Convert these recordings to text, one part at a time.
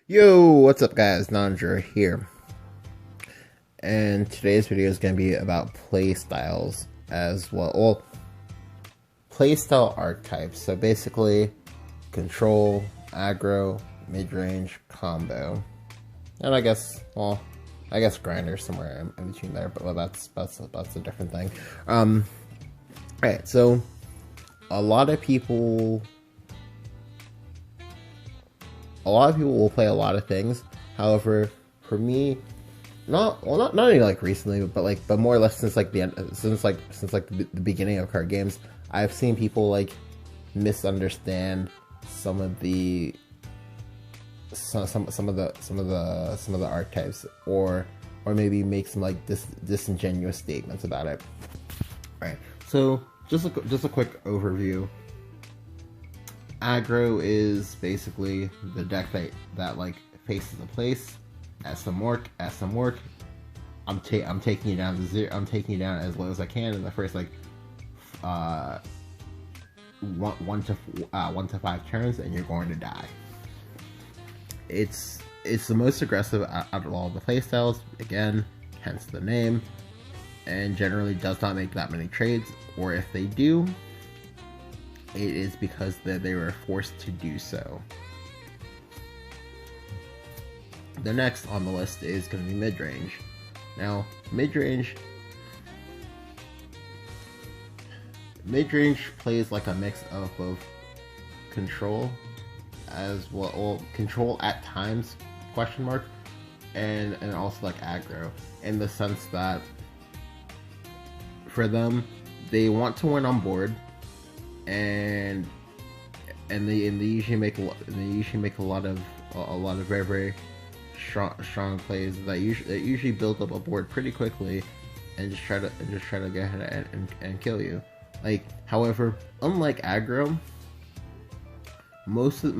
Yo, what's up guys, Nandra here, and today's video is going to be about playstyles as well, playstyle archetypes, so basically control, aggro, mid-range, combo, and I guess grinder somewhere in between there, but that's a different thing. Alright, so a lot of people will play a lot of things. However, for me, not only like recently, but more or less since the beginning of card games, I've seen people like misunderstand some of the archetypes, or maybe make some like disingenuous statements about it. All right, so just a quick overview. Aggro is basically the deck that like faces a place, as some work. I'm taking you down to zero. I'm taking you down as low as I can in the first like one to 5 turns, and you're going to die. It's the most aggressive out of all the playstyles. Again, hence the name, and generally does not make that many trades, or if they do, it is because they were forced to do so. The next on the list is going to be mid-range. Now, mid-range plays like a mix of both control as well, control at times, question mark, and also like aggro, in the sense that for them, they want to win on board, and they usually make a lot of very, very strong plays that usually build up a board pretty quickly, and just try to get ahead and kill you. Like, however, unlike aggro, most of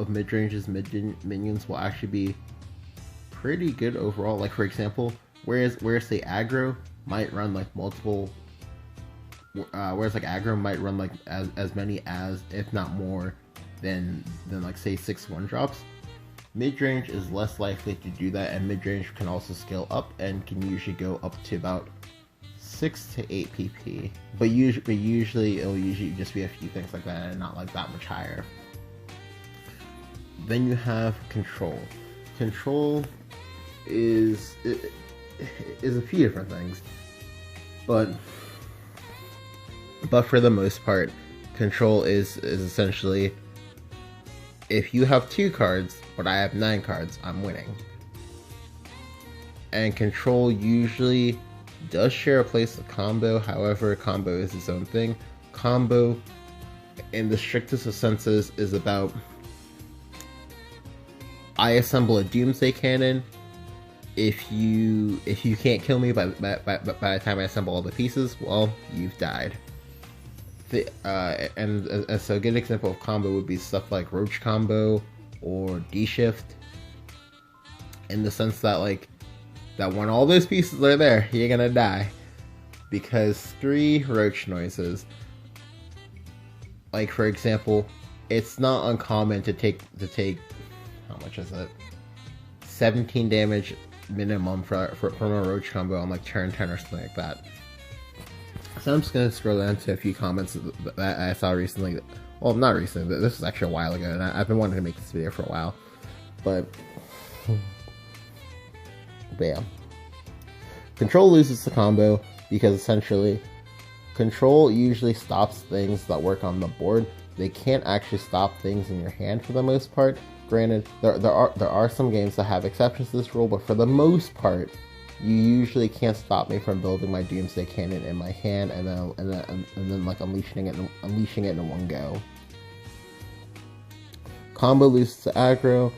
mid-range's minions will actually be pretty good overall. Like, for example, whereas the aggro might run like multiple. Whereas like aggro might run like as many as, if not more, than like say 6 1-drops. Mid-range is less likely to do that, and mid-range can also scale up and can usually go up to about 6 to 8 PP. But usually it'll just be a few things like that, and not like that much higher. Then you have control. Control is a few different things, but for the most part, control is essentially, if you have 2 cards, but I have 9 cards, I'm winning. And control usually does share a place with combo. However, combo is its own thing. Combo, in the strictest of senses, is about, I assemble a doomsday cannon. If you can't kill me by the time I assemble all the pieces, well, you've died. And so a good example of combo would be stuff like Roach combo or D-shift, in the sense that that when all those pieces are there, you're gonna die, because 3 Roach noises. Like, for example, it's not uncommon to take how much is it? 17 damage minimum from a Roach combo on like turn 10 or something like that. So I'm just going to scroll down to a few comments that I saw recently. Well, not recently, this was actually a while ago, and I've been wanting to make this video for a while. But yeah. Control loses the combo because essentially, control usually stops things that work on the board. They can't actually stop things in your hand for the most part. Granted, there are some games that have exceptions to this rule, but for the most part, you usually can't stop me from building my Doomsday Cannon in my hand and then like unleashing it in one go. Combo loses to aggro.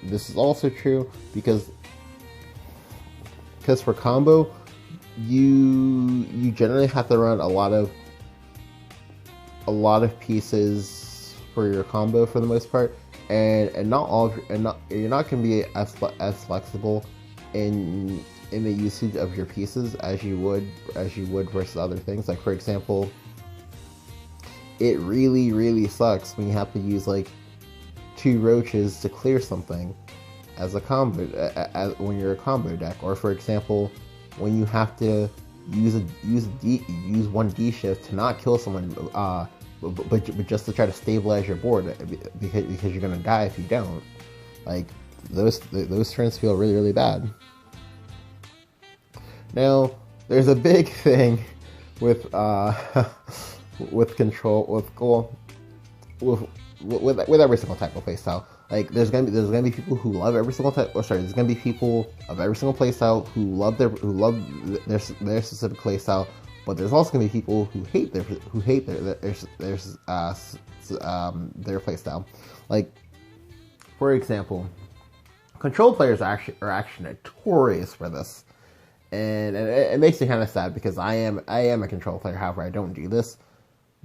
This is also true because for combo, you generally have to run a lot of pieces for your combo for the most part, and you're not going to be as flexible in the usage of your pieces as you would versus other things. Like, for example, it really sucks when you have to use like 2 roaches to clear something as a combo when you're a combo deck, or for example, when you have to use one D shift to not kill someone, but just to try to stabilize your board because you're gonna die if you don't. Like those turns feel really, really bad. Now there's a big thing with with control with every single type of playstyle. Like there's gonna be people who love every single type. There's gonna be people of every single playstyle who love their specific playstyle. But there's also gonna be people who hate their playstyle. Like for example, control players are actually notorious for this, and it makes me kind of sad because I am a control player. However, I don't do this,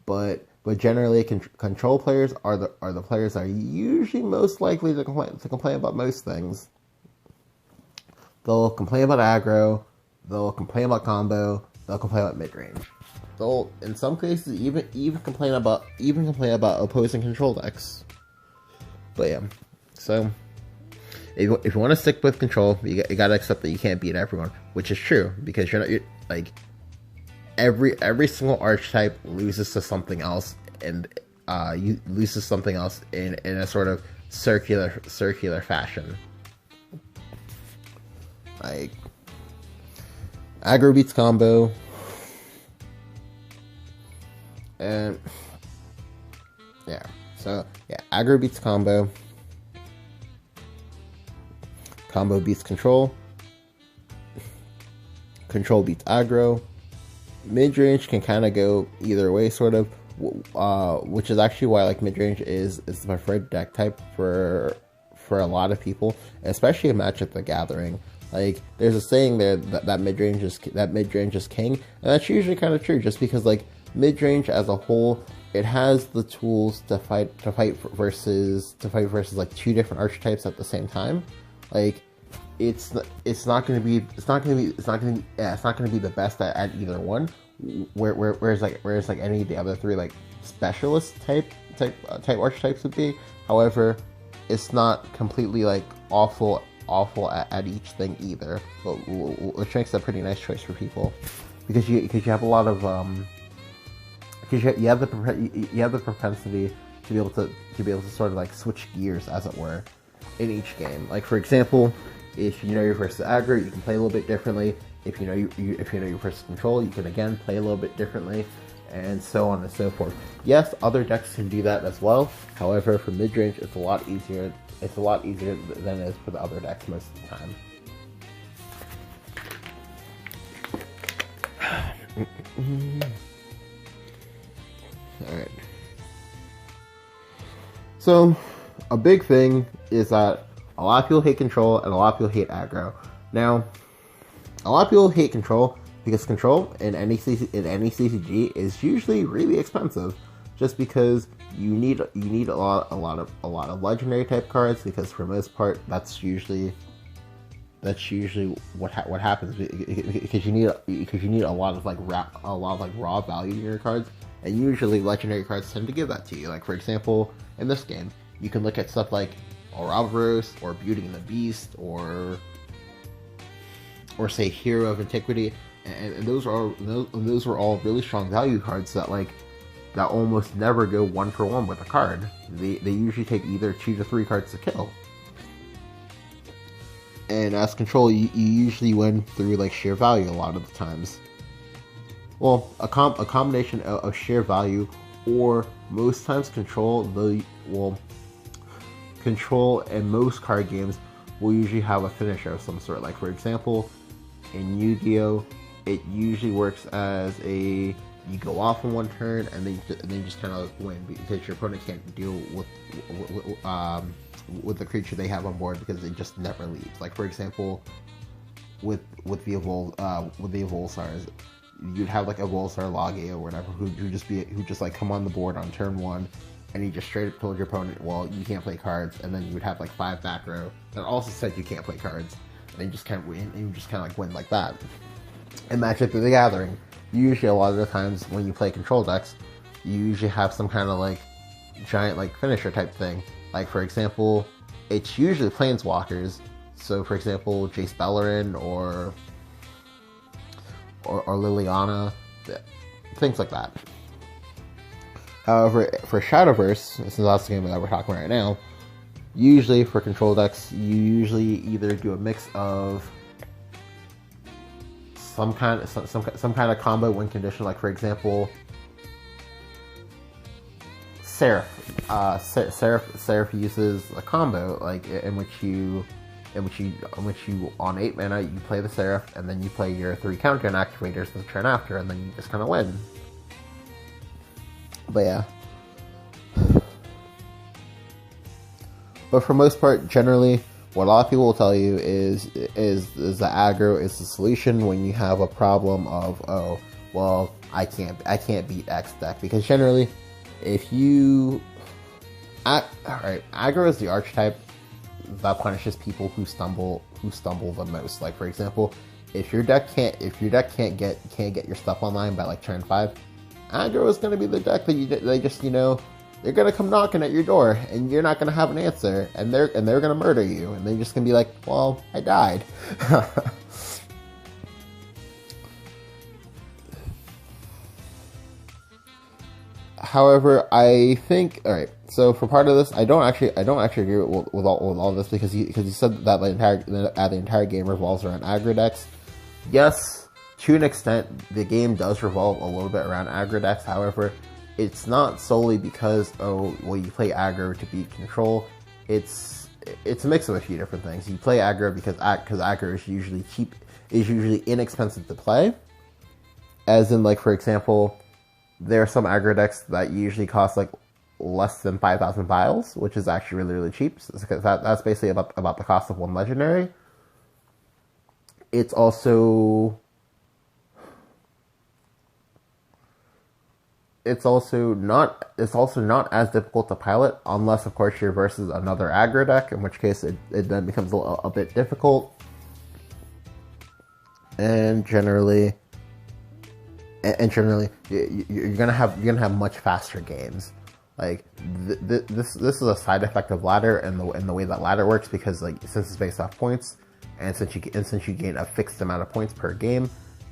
but generally, control players are the players that are usually most likely to complain about most things. They'll complain about aggro, they'll complain about combo, they'll complain about mid range. They'll, in some cases, even complain about opposing control decks. But yeah, so if you want to stick with control, you gotta accept that you can't beat everyone, which is true because you're like. Every single archetype loses to something else, and you loses something else in a sort of circular fashion. Like aggro beats combo, and yeah. So yeah, aggro beats combo. Combo beats control. Control beats aggro. Mid-range can kind of go either way, sort of, which is actually why like mid-range is my preferred deck type for a lot of people, especially in Magic the Gathering. Like there's a saying there that mid-range is king, and that's usually kind of true, just because like mid-range as a whole, it has the tools to fight versus like 2 different archetypes at the same time. Like it's not going to be the best at either one. Whereas like any of the other 3 like specialist type archetypes would be. However, it's not completely like awful at each thing either. But which makes a pretty nice choice for people because you have a lot of because you have the propensity to be able to sort of like switch gears, as it were, in each game. Like for example, if you know your versus aggro, you can play a little bit differently. If you know your versus control, you can again play a little bit differently, and so on and so forth. Yes, other decks can do that as well. However, for mid range, it's a lot easier. It's a lot easier than it is for the other decks most of the time. All right. So, a big thing is that a lot of people hate control and a lot of people hate aggro. Now, a lot of people hate control because control in any CCG is usually really expensive, just because you need a lot of legendary type cards, because for the most part that's usually what happens, because you need a lot of raw value in your cards, and usually legendary cards tend to give that to you. Like for example, in this game, you can look at stuff like Ouroboros or Beauty and the Beast or say Hero of Antiquity, and those were all really strong value cards that almost never go 1-for-1 with a card. They usually take either 2 to 3 cards to kill. And as control, you usually win through like sheer value a lot of the times. Well, a combination of sheer value, or most times control. Control and most card games will usually have a finisher of some sort. Like for example, in Yu-Gi-Oh, it usually works as you go off in one turn and then you just kind of win because your opponent can't deal with the creature they have on board because it just never leaves. Like for example, with the Evolsars, you'd have like a Volsar Lage or whatever who just like come on the board on turn 1, and he just straight up told your opponent, well, you can't play cards, and then you would have like 5 back row that also said you can't play cards, and you just can't win, and you just kind of like win like that. In Magic the Gathering, usually a lot of the times when you play control decks, you usually have some kind of like giant like finisher type thing, Like, for example, it's usually planeswalkers. So, for example, Jace Beleren or Liliana, things like that. However, for Shadowverse, since that's the game that we're talking about right now, usually for control decks, you usually either do a mix of some kind of combo win condition. Like, for example, Seraph. Seraph uses a combo like in which you on 8 mana you play the Seraph and then you play your 3 counter activators the turn after, and then you just kind of win. But yeah. But for most part, generally, what a lot of people will tell you is the aggro is the solution when you have a problem of, oh, well, I can't beat X deck, because generally, if you, alright, aggro is the archetype that punishes people who stumble the most. Like, for example, if your deck can't get your stuff online by like turn 5, aggro is going to be the deck that they just, you know, they're going to come knocking at your door and you're not going to have an answer, and they're going to murder you, and they're just going to be like, well, I died. However, I think, all right, so for part of this, I don't actually agree with all this, because you said that the entire game revolves around aggro decks. Yes, to an extent, the game does revolve a little bit around aggro decks. However, it's not solely because, oh, well, you play aggro to beat control. It's a mix of a few different things. You play aggro because aggro is usually cheap, is usually inexpensive to play. As in, like, for example, there are some aggro decks that usually cost like less than 5,000 vials, which is actually really, really cheap. So that's basically about the cost of one legendary. It's also not as difficult to pilot, unless of course you're versus another aggro deck, in which case it then becomes a bit difficult. And generally, you're gonna have much faster games. Like this is a side effect of ladder and the way that ladder works, because like since it's based off points, and since you gain a fixed amount of points per game,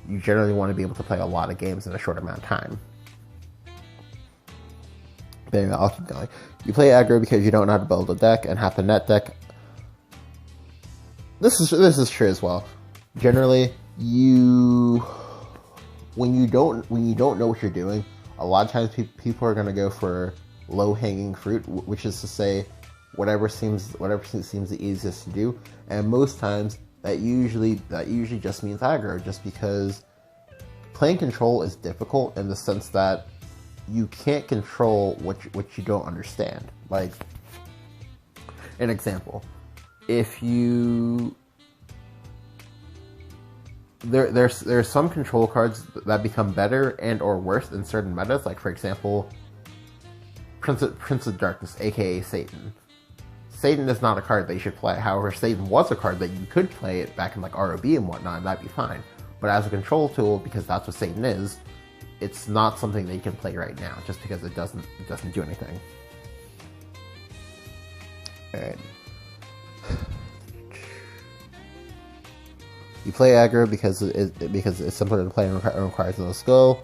you generally want to be able to play a lot of games in a short amount of time. But anyway, I'll keep going. You play aggro because you don't know how to build a deck and have to net deck. This is true as well. Generally, when you don't know what you're doing, a lot of times people are going to go for low-hanging fruit, which is to say whatever seems the easiest to do, and most times that usually just means aggro, just because playing control is difficult in the sense that you can't control what you don't understand. Like, an example, if you there's some control cards that become better and or worse in certain metas. Like, for example, Prince of Darkness, aka Satan. Satan is not a card that you should play. However, Satan was a card that you could play it back in like ROB and whatnot, and that'd be fine. But as a control tool, because that's what Satan is, it's not something that you can play right now, just because it doesn't do anything. Alright. You play aggro because it's simpler to play and requires no skill.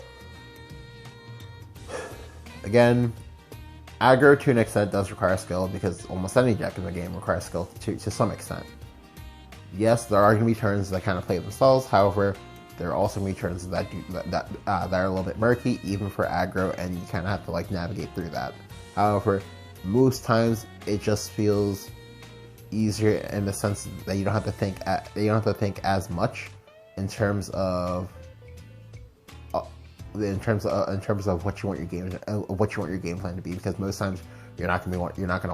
Again, aggro to an extent does require skill, because almost any deck in the game requires skill to some extent. Yes, there are going to be turns that kind of play themselves. However, there are also going to be turns that are a little bit murky, even for aggro, and you kind of have to like navigate through that. However, most times it just feels easier in the sense that you don't have to think as much in terms of what you want your game plan to be, because most times you're not going to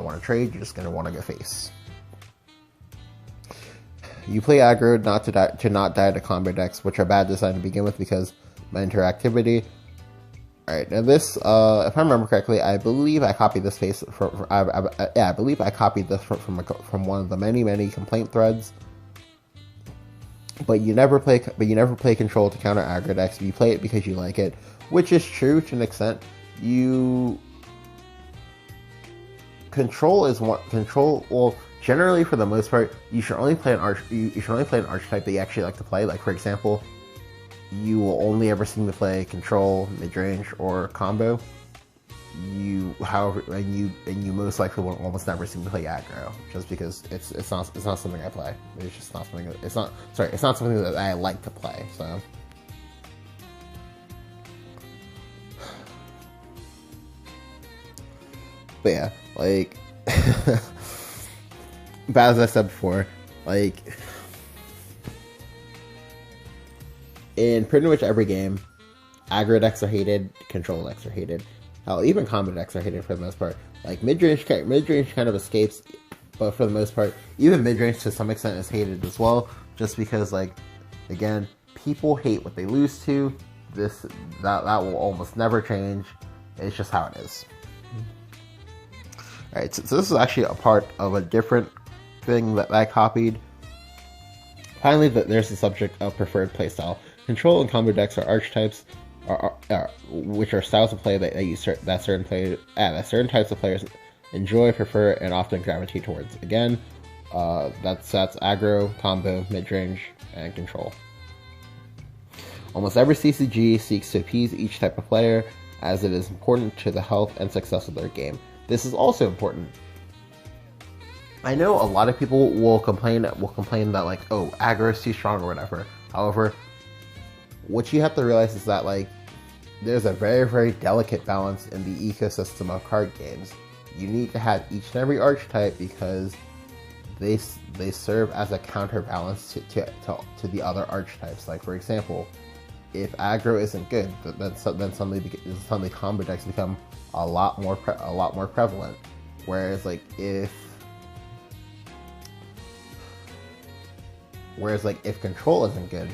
want to trade. You're just going to want to go face. You play aggro not die to combo decks, which are bad design to begin with because of interactivity. Alright, now this, if I remember correctly, I believe I copied this face I believe I copied this from one of the many complaint threads. But you never play control to counter aggro decks. You play it because you like it, which is true to an extent. control is one control. Well, generally for the most part, you should only play an archetype that you actually like to play. Like for example, you will only ever see me play control, mid range, or combo. However, and you most likely will almost never see me play aggro, just because it's not something I play. It's just not something. It's not something that I like to play. So. But yeah, like, but as I said before, like, in pretty much every game, aggro decks are hated, control decks are hated. Hell, even combo decks are hated for the most part. Like, mid-range kind of escapes, but for the most part, even mid-range to some extent is hated as well, just because, like, again, people hate what they lose to. That will almost never change. It's just how it is. Alright, so this is actually a part of a different thing that I copied. Finally, there's the subject of preferred playstyle. Control and combo decks are archetypes, which are styles of play that certain types of players enjoy, prefer, and often gravitate towards. Again, that's aggro, combo, mid-range, and control. Almost every CCG seeks to appease each type of player, as it is important to the health and success of their game. This is also important. I know a lot of people will complain that like, oh, aggro is too strong or whatever. However, what you have to realize is that like there's a very, very delicate balance in the ecosystem of card games. You need to have each and every archetype because they serve as a counterbalance to the other archetypes. Like for example, if aggro isn't good, then suddenly combo decks become a lot more prevalent. Whereas like if control isn't good,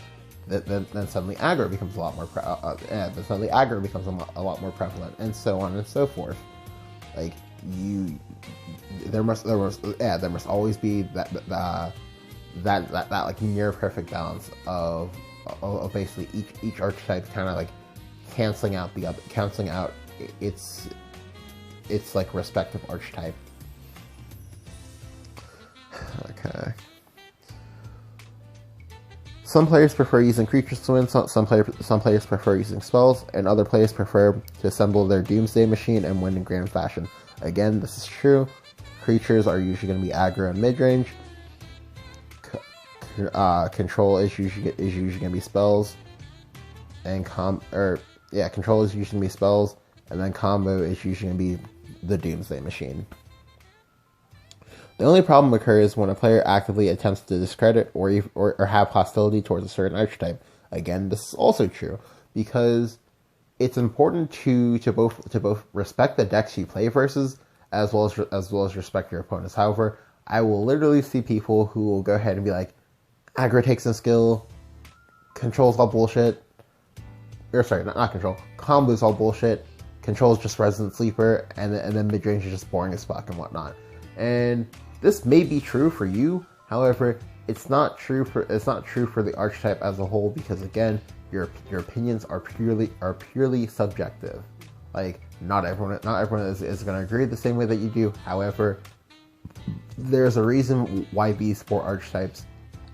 then suddenly aggro becomes a lot more prevalent, and so on and so forth. Like there must always be that like near perfect balance of basically each archetype kind of like canceling out its like respective archetype. Okay. Some players prefer using creatures to win, some players prefer using spells, and other players prefer to assemble their doomsday machine and win in grand fashion. Again, this is true. Creatures are usually going to be aggro and mid-range. Control is usually going to be spells. And control is usually going to be spells, and then combo is usually going to be the doomsday machine. The only problem occurs when a player actively attempts to discredit or have hostility towards a certain archetype. Again, this is also true because it's important to both respect the decks you play versus as well as respect your opponents. However, I will literally see people who will go ahead and be like, aggro takes a skill, control's all bullshit. Or sorry, not control. Combo's all bullshit. Control's just resident sleeper, and then mid range is just boring as fuck and whatnot. And this may be true for you, however, it's not true for the archetype as a whole, because again, your opinions are purely subjective. Like not everyone is going to agree the same way that you do. However, there's a reason why these four archetypes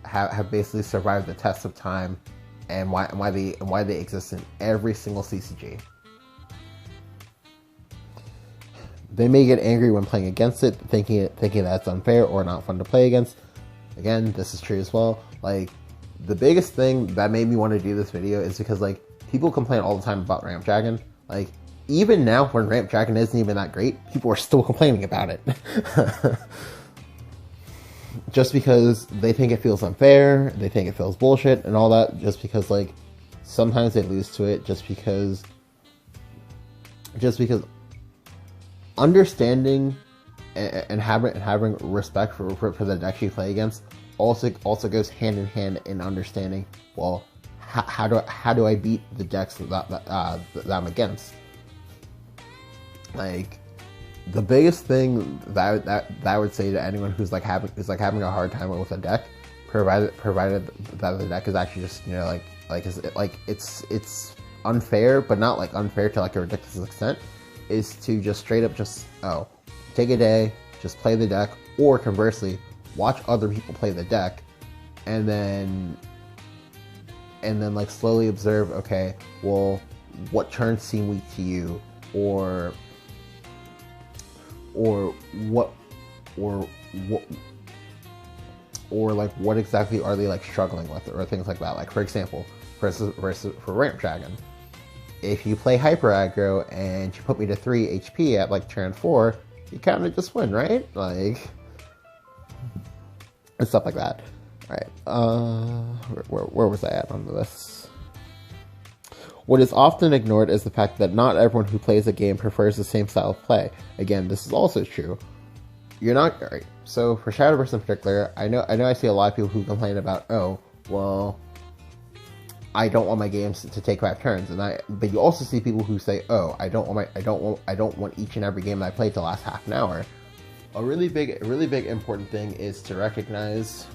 have basically survived the test of time, and why they exist in every single CCG. They may get angry when playing against it, thinking that it's unfair or not fun to play against. Again, this is true as well. Like, the biggest thing that made me want to do this video is because, like, people complain all the time about Ramp Dragon. Like, even now, when Ramp Dragon isn't even that great, people are still complaining about it. Just because they think it feels unfair, they think it feels bullshit, and all that, just because, like, sometimes they lose to it, just because understanding and having respect for the decks you play against also goes hand in hand in understanding, well, how do I beat the decks that I'm against. Like, the biggest thing that I would say to anyone who's having a hard time with a deck, provided that the deck is actually just, you know, it's unfair, but not like unfair to like a ridiculous extent, is to just straight up just, oh, take a day, just play the deck, or conversely, watch other people play the deck, and then like slowly observe, okay, well, what turns seem weak to you, or like what exactly are they like struggling with, or things like that. Like for example, for Ramp Dragon, if you play hyper aggro and you put me to 3 HP at like turn 4, you kind of just win, right? Like, and stuff like that. Alright, where was I at on this? What is often ignored is the fact that not everyone who plays a game prefers the same style of play. Again, this is also true. You're not... Alright, so for Shadowverse in particular, I know I see a lot of people who complain about, oh, well, I don't want my games to take 5 turns, but you also see people who say, oh, I don't want each and every game that I play to last half an hour. A really big important thing is to recognize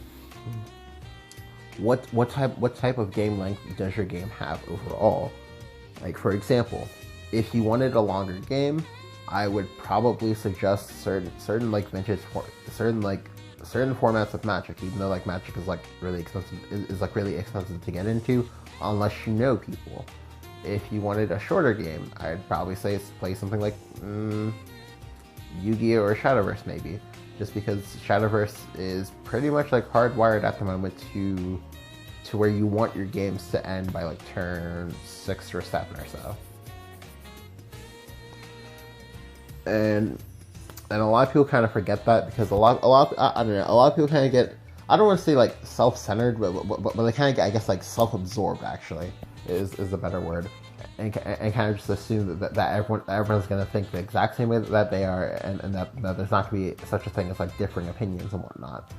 what type of game length does your game have overall. Like for example, if you wanted a longer game, I would probably suggest certain like vintage certain formats of Magic, even though like Magic is like really expensive to get into unless you know people. If you wanted a shorter game, I'd probably say play something like Yu-Gi-Oh! Or Shadowverse maybe, just because Shadowverse is pretty much like hardwired at the moment to where you want your games to end by like turn 6 or 7 or so. And a lot of people kind of forget that, because a lot of people kind of get, I don't want to say like self-centered, but they kind of get, I guess, like self-absorbed actually is a better word, and kind of just assume that everyone's going to think the exact same way that they are, and that there's not going to be such a thing as like differing opinions and whatnot.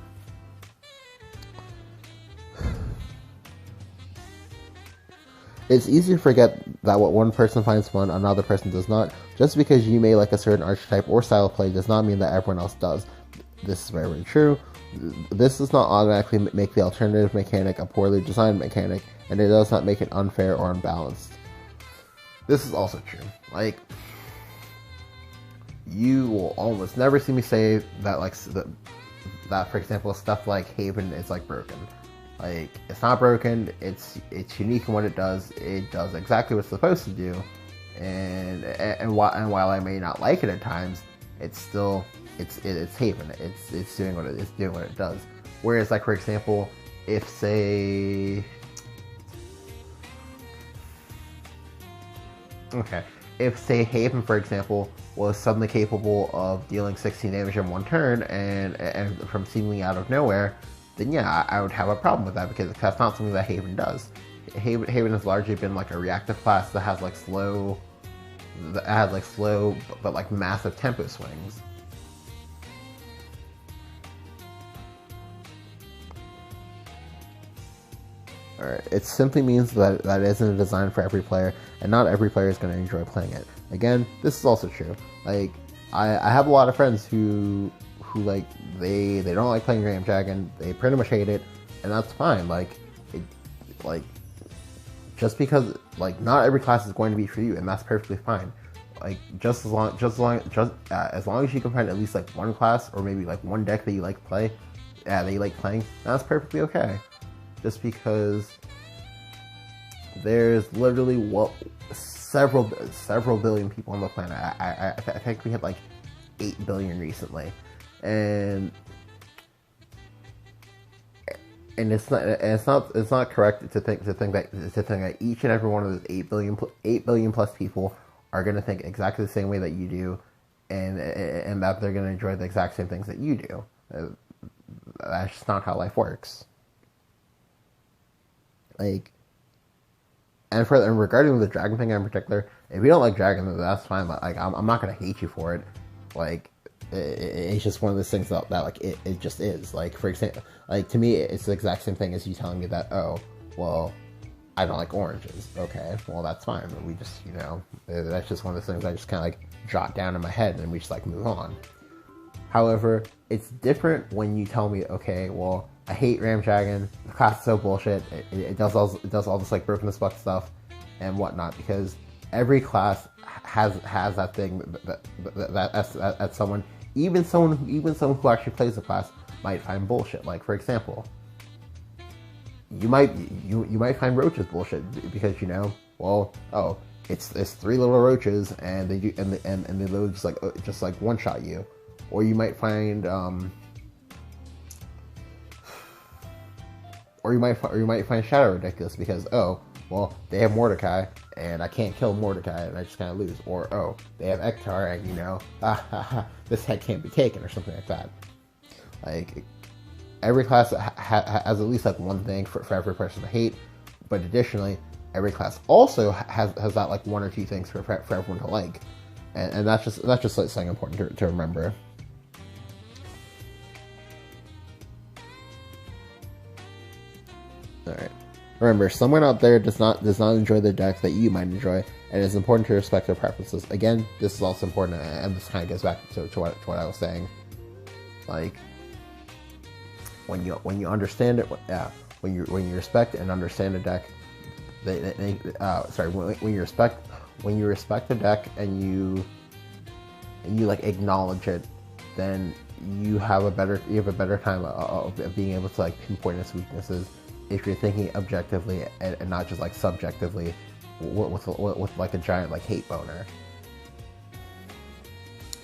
It's easy to forget that what one person finds fun, another person does not. Just because you may like a certain archetype or style of play does not mean that everyone else does. This is very, very true. This does not automatically make the alternative mechanic a poorly designed mechanic, and it does not make it unfair or unbalanced. This is also true. Like, you will almost never see me say that, like, that for example, stuff like Haven is like broken. Like, it's not broken, it's unique in what it does exactly what it's supposed to do, and while I may not like it at times, it's Haven, it's doing what it does. Whereas, like, for example, if say Haven, for example, was suddenly capable of dealing 16 damage in one turn and from seemingly out of nowhere, then yeah, I would have a problem with that, because that's not something that Haven does. Haven has largely been like a reactive class that has slow but like massive tempo swings. Alright, it simply means that it isn't a design for every player, and not every player is going to enjoy playing it. Again, this is also true. Like, I have a lot of friends who like they don't like playing Ramp Dragon. They pretty much hate it, and that's fine. Just because like not every class is going to be for you, and that's perfectly fine. Like as long as you can find at least like one class or maybe like one deck that you like playing, that's perfectly okay. Just because there's literally several billion people on the planet. I think we hit like 8 billion recently. And it's not correct to think that each and every one of those 8 billion plus people are going to think exactly the same way that you do, and that they're going to enjoy the exact same things that you do. That's just not how life works. Like, and regarding the dragon thing in particular, if you don't like dragon, that's fine. But like, I'm not going to hate you for it. Like, it's just one of those things that like it just is. Like, for example, like to me, it's the exact same thing as you telling me that, oh, well, I don't like oranges. Okay, well, that's fine. But we just, that's just one of those things I just kind of like jot down in my head, and we just like move on. However, it's different when you tell me, okay, well, I hate Ramp Dragon. The class is so bullshit. It does all this like broken as fuck stuff and whatnot, because every class has that thing that someone even someone who actually plays the class might find bullshit. Like for example, you might find roaches bullshit because it's 3 little roaches and they literally just like one shot you, or you might find Shadow ridiculous because they have Mordecai and I can't kill Mordecai and I just kind of lose, or they have Ektar and this head can't be taken, or something like that. Like every class has at least like one thing for every person to hate, but additionally every class also has that like 1 or 2 things for everyone to like, and that's just like something important to remember. All right. Remember, someone out there does not enjoy the deck that you might enjoy, and it's important to respect their preferences. Again, this is also important, and this kind of goes back to what I was saying. Like when you understand it, when you respect and understand the deck, when you respect the deck and you like acknowledge it, then you have a better time of being able to like pinpoint its weaknesses if you're thinking objectively and not just like subjectively with like a giant like hate boner.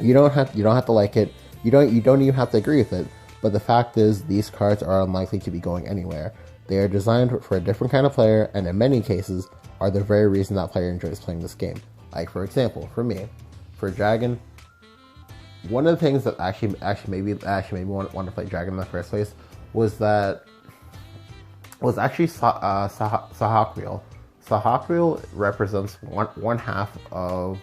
You don't have to like it. You don't even have to agree with it. But the fact is, these cards are unlikely to be going anywhere. They are designed for a different kind of player, and in many cases, are the very reason that player enjoys playing this game. Like for example, for me, for Dragon, one of the things that actually made me want to play Dragon in the first place was actually Sahakriel. Sahakriel represents one half of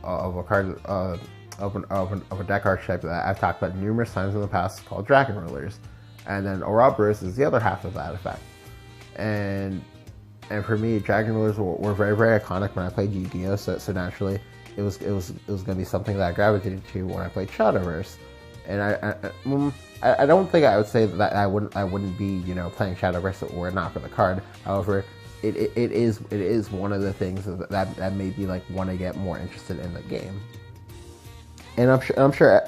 a card of a deck archetype that I've talked about numerous times in the past, called Dragon Rulers, and then Ouroboros is the other half of that effect. And for me, Dragon Rulers were very, very iconic when I played Yu-Gi-Oh! So naturally, it was going to be something that I gravitated to when I played Shadowverse. And I don't think I would say that I wouldn't be playing Shadowverse were it not for the card. However, it is one of the things that made me like want to get more interested in the game. And I'm sure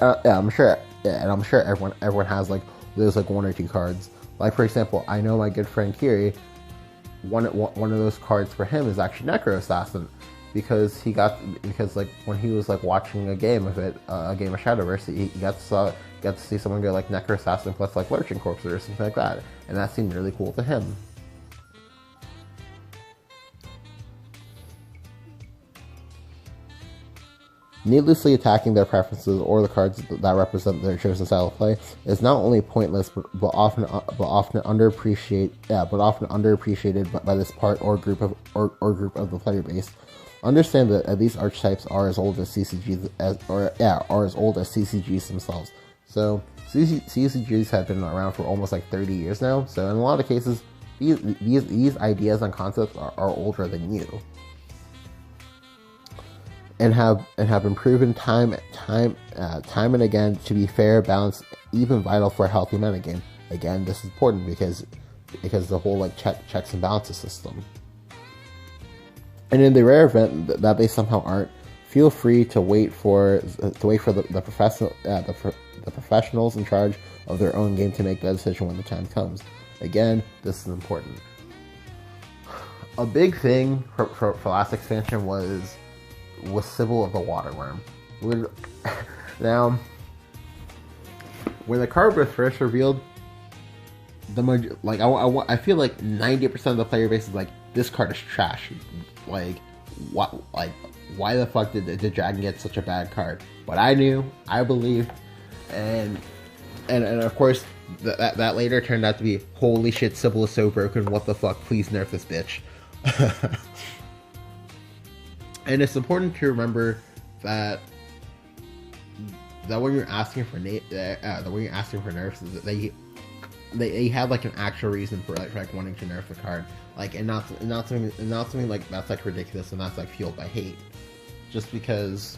everyone has like those like 1 or 2 cards. Like for example, I know my good friend Kiri, one of those cards for him is actually Necro Assassin, because like when he was like watching a game of Shadowverse, he got to see someone go like Necro Assassin plus like Lurching Corpse or something like that, and that seemed really cool to him. Needlessly attacking their preferences or the cards that represent their chosen style of play is not only pointless, but often underappreciated by this part or group of the player base. Understand that these archetypes are as old as CCGs themselves. So CCGs have been around for almost like 30 years now. So in a lot of cases, these ideas and concepts are older than you. And have been proven time and again to be fair, balanced, even vital for a healthy metagame. Again, this is important because the whole like checks and balances system. And in the rare event that they somehow aren't, feel free to wait for the professionals in charge of their own game to make that decision when the time comes. Again, this is important. A big thing for last expansion was Sybil of the Waterworm. Now, when the card was first revealed, I feel like 90% of the player base is like, this card is trash. Like, what? Like, why the fuck did the Dragon get such a bad card? But I knew, I believed, and of course that later turned out to be, holy shit, Sybil is so broken. What the fuck? Please nerf this bitch. And it's important to remember that when you're asking for nerfs, they have like an actual reason for like wanting to nerf the card, like and not something like that's like ridiculous and that's like fueled by hate, just because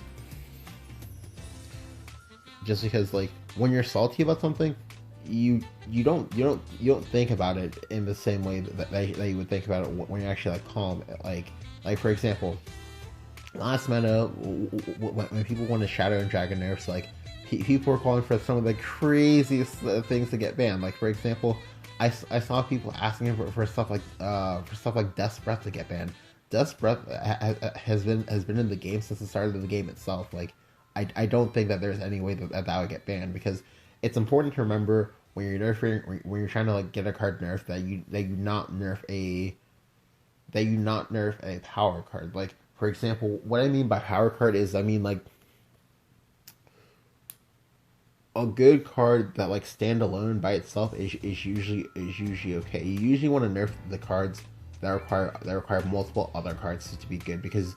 like when you're salty about something, you don't think about it in the same way that you would think about it when you're actually like calm. Like for example, last meta, when people wanted Shadow and Dragon nerfs, like people are calling for some of the craziest things to get banned. Like for example, I saw people asking for stuff like Death's Breath to get banned. Death's Breath has been in the game since the start of the game itself. Like I don't think that there's any way that would get banned, because it's important to remember when you're nerfing, when you're trying to like get a card nerfed, that you not nerf a power card. Like for example, what I mean by power card is, I mean like a good card that like stand alone by itself is usually okay. You usually want to nerf the cards that require multiple other cards to be good, because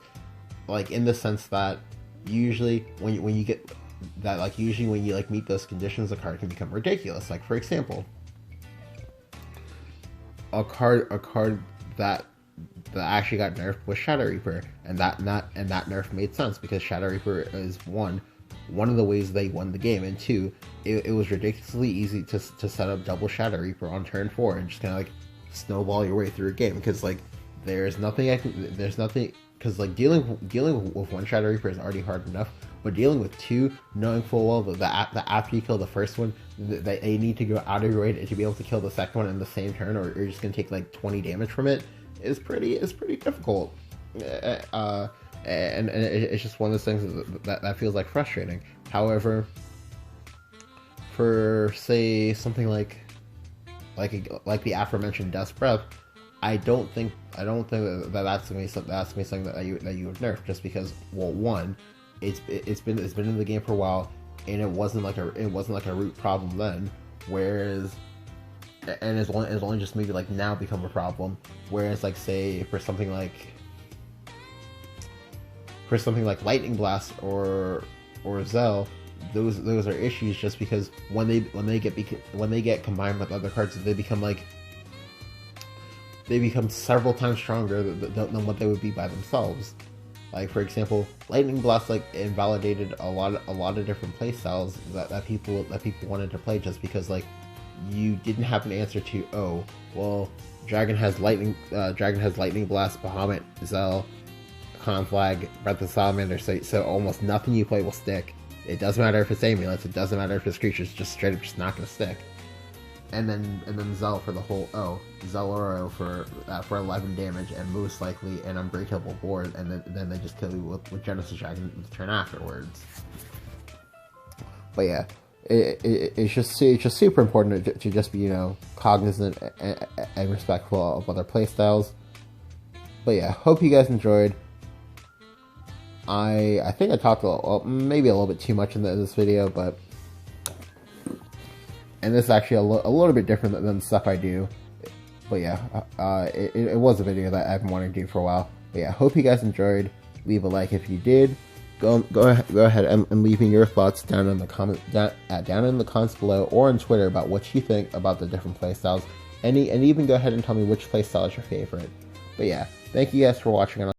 like in the sense that usually when you get that, like usually when you like meet those conditions, the card can become ridiculous. Like for example, a card that actually got nerfed was Shadow Reaper, and that nerf made sense because Shadow Reaper is one of the ways they won the game, and two, it was ridiculously easy to set up double Shadow Reaper on turn 4 and just kind of like snowball your way through a game, because like there's nothing because like dealing with one Shadow Reaper is already hard enough, but dealing with two, knowing full well that after you kill the first one, that they need to go out of your way to be able to kill the second one in the same turn, or you're just gonna take like 20 damage from it, is pretty difficult. And it's just one of those things that feels like frustrating. However, for say something like the aforementioned Death's Breath, I don't think that's gonna be something that you would nerf, just because, well, one, it's been in the game for a while, and it wasn't like a root problem then, whereas, and it's only just maybe like now become a problem, whereas like say for something like Lightning Blast or Zell, those are issues, just because when they get combined with other cards, they become several times stronger than what they would be by themselves. Like for example, Lightning Blast like invalidated a lot of different playstyles that people wanted to play, just because like you didn't have an answer to, oh well, Dragon has Lightning Blast, Bahamut, Zell, Conflag, Breath of Salamander, so almost nothing you play will stick. It doesn't matter if it's amulets, it doesn't matter if it's creatures, just straight up just not gonna stick. And then Zell for the whole Zelloro for 11 damage and most likely an unbreakable board, and then they just kill you with Genesis Dragon the turn afterwards. But yeah, it's just super important to just be, you know, cognizant and respectful of other playstyles. But yeah, hope you guys enjoyed. I think I talked maybe a little bit too much in this video, and this is actually a little bit different than the stuff I do. But yeah, it was a video that I've been wanting to do for a while. But yeah, hope you guys enjoyed. Leave a like if you did. Go ahead and leave me your thoughts down in the comments below, or on Twitter, about what you think about the different playstyles. And even go ahead and tell me which playstyle is your favorite. But yeah, thank you guys for watching.